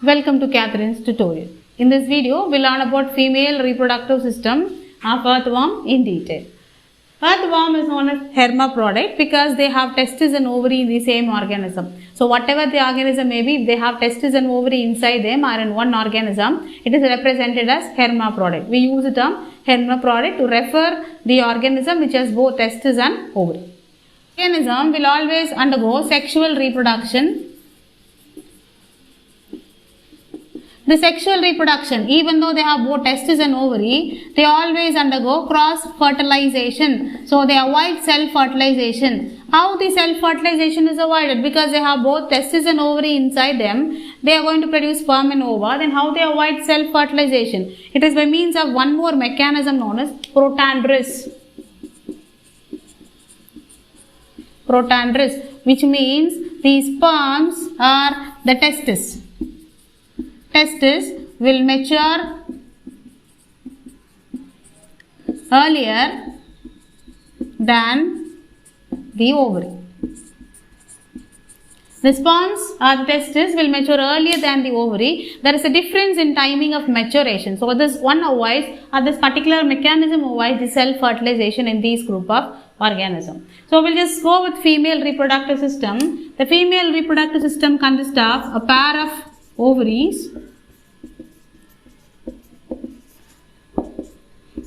Welcome to Catherine's tutorial. In this video, we'll learn about female reproductive system of earthworm in detail. Earthworm is known as hermaphrodite because they have testes and ovary in the same organism. So whatever the organism may be, if they have testes and ovary inside them or in one organism, it is represented as hermaphrodite. We use the term hermaphrodite to refer the organism which has both testes and ovary. Organism will always undergo sexual reproduction. The sexual reproduction, even though they have both testes and ovary, they always undergo cross-fertilization. So they avoid self-fertilization. How the self-fertilization is avoided? Because they have both testes and ovary inside them, they are going to produce sperm and ova. Then how they avoid self-fertilization? It is by means of one more mechanism known as protandrous. Protandrous, which means the sperms are the testes. Testes will mature earlier than the ovary. The sperms or the testes will mature earlier than the ovary. There is a difference in timing of maturation. So this one avoids, or this particular mechanism avoids the self-fertilization in these group of organisms. So we'll just go with female reproductive system. The female reproductive system consists of a pair of ovaries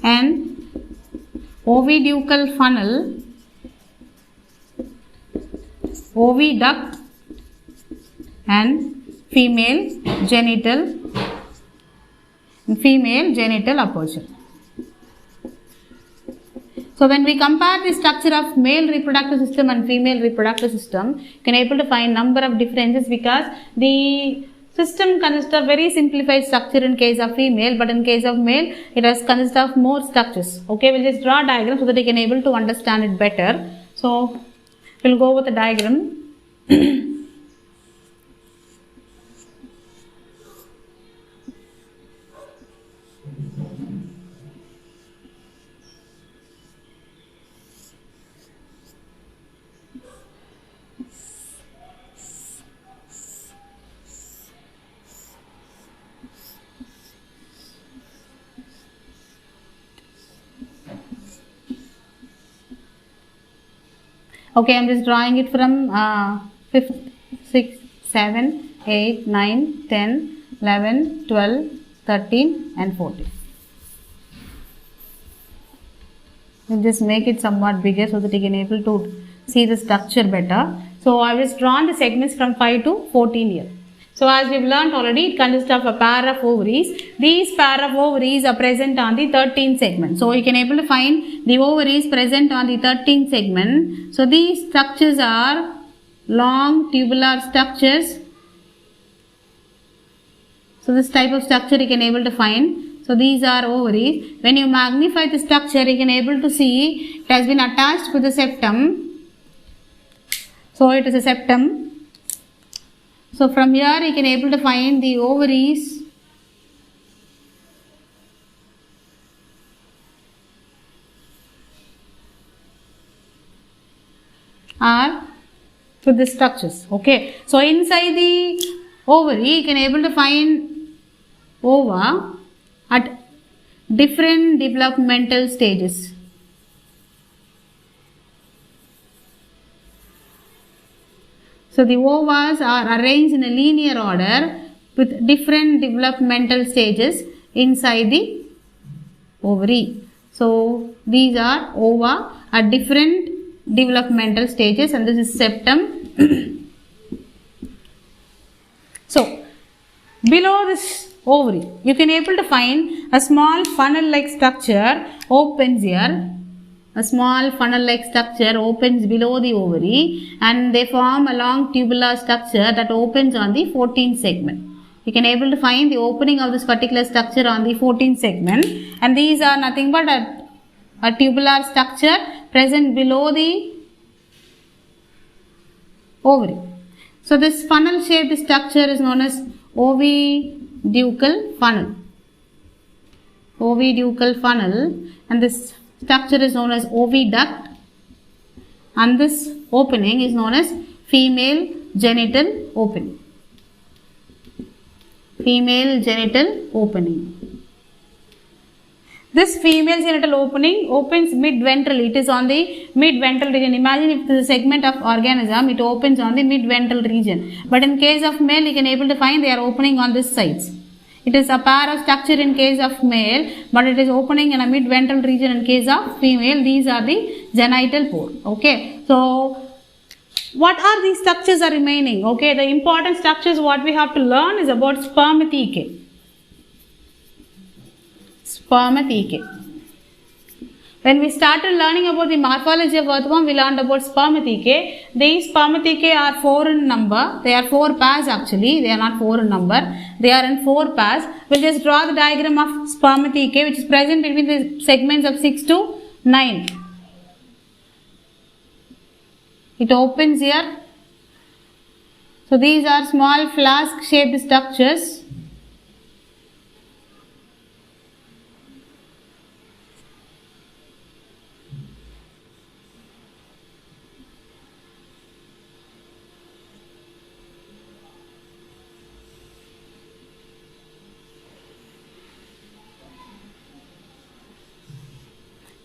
and oviducal funnel, oviduct and female genital aperture. So when we compare the structure of male reproductive system and female reproductive system, you can able to find number of differences because the system consists of very simplified structure in case of female, but in case of male, it has consists of more structures. Okay, we'll just draw a diagram so that you can able to understand it better. So we'll go with the diagram. Okay, I am just drawing it from 5th, 6th, 7th, 8th, 9th, 10th, 11th, 12th, 13th and 14th. We'll just make it somewhat bigger so that you can able to see the structure better. So I was drawn the segments from 5 to 14 here. So as we've learned already, it consists of a pair of ovaries. These pair of ovaries are present on the 13th segment. So you can able to find the ovaries present on the 13th segment. So these structures are long tubular structures. So this type of structure you can able to find. So these are ovaries. When you magnify the structure, you can able to see it has been attached to the septum. So it is a septum. So from here you can able to find the ovaries are to the structures. Okay. So inside the ovary you can able to find ova at different developmental stages. So the ovas are arranged in a linear order with different developmental stages inside the ovary. So these are ova at different developmental stages and this is septum. So below this ovary you can able to find a small funnel like structure opens here. A small funnel-like structure opens below the ovary and they form a long tubular structure that opens on the 14th segment. You can able to find the opening of this particular structure on the 14th segment and these are nothing but a tubular structure present below the ovary. So this funnel-shaped structure is known as oviducal funnel. Oviducal funnel and this structure is known as oviduct and this opening is known as female genital opening. female genital opening. This female genital opening opens mid-ventral. It is on the mid-ventral region. Imagine if this is a segment of organism, it opens on the mid-ventral region. But in case of male, you can able to find they are opening on this sides. It is a pair of structure in case of male, but it is opening in a mid-ventral region in case of female. These are the genital pore. Okay. So, what are these structures are remaining? Okay. The important structures what we have to learn is about spermathecae. Spermathecae. When we started learning about the morphology of earthworm, we learned about spermathecae. These spermathecae are 4 in number. They are 4 pairs actually. They are not 4 in number. They are in 4 pairs. We'll just draw the diagram of spermathecae which is present between the segments of 6 to 9. It opens here. So these are small flask shaped structures.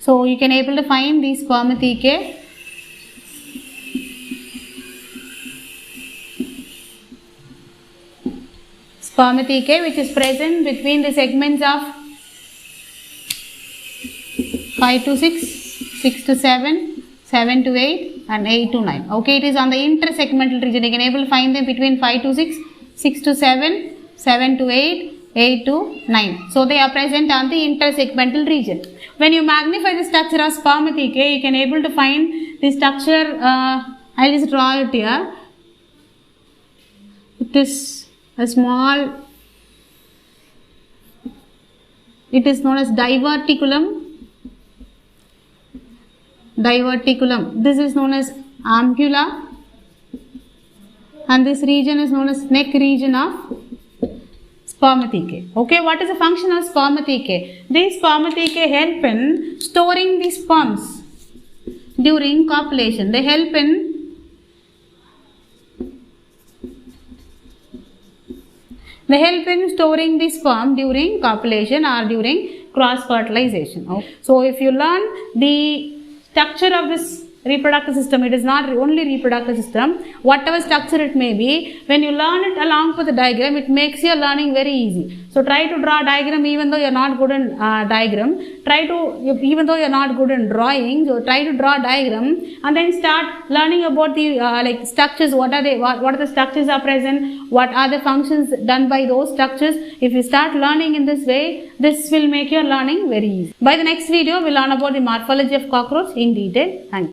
So you can able to find these spermathecae. Spermathecae which is present between the segments of 5 to 6, 6 to 7, 7 to 8 and 8 to 9. Okay, it is on the intersegmental region. You can able to find them between 5 to 6, 6 to 7, 7 to 8, 8 to 9. So they are present on the intersegmental region. When you magnify the structure of spermathecae, you can able to find the structure. I'll just draw it here. It is a small. It is known as diverticulum. Diverticulum. This is known as ampulla, and this region is known as neck region of spermathecae. Okay, what is the function of spermathecae? These spermathecae help in storing the sperms during copulation. They help in storing the sperm during copulation or during cross fertilization. Okay. So if you learn the structure of this reproductive system, it is not only reproductive system, whatever structure it may be, when you learn it along with the diagram, it makes your learning very easy. So try to draw a diagram even though you are not good in diagram. Even though you are not good in drawing, so try to draw a diagram and then start learning about the like structures. What are they? What are the structures are present? What are the functions done by those structures? If you start learning in this way, this will make your learning very easy. By the next video, we'll learn about the morphology of cockroach in detail. Thank you.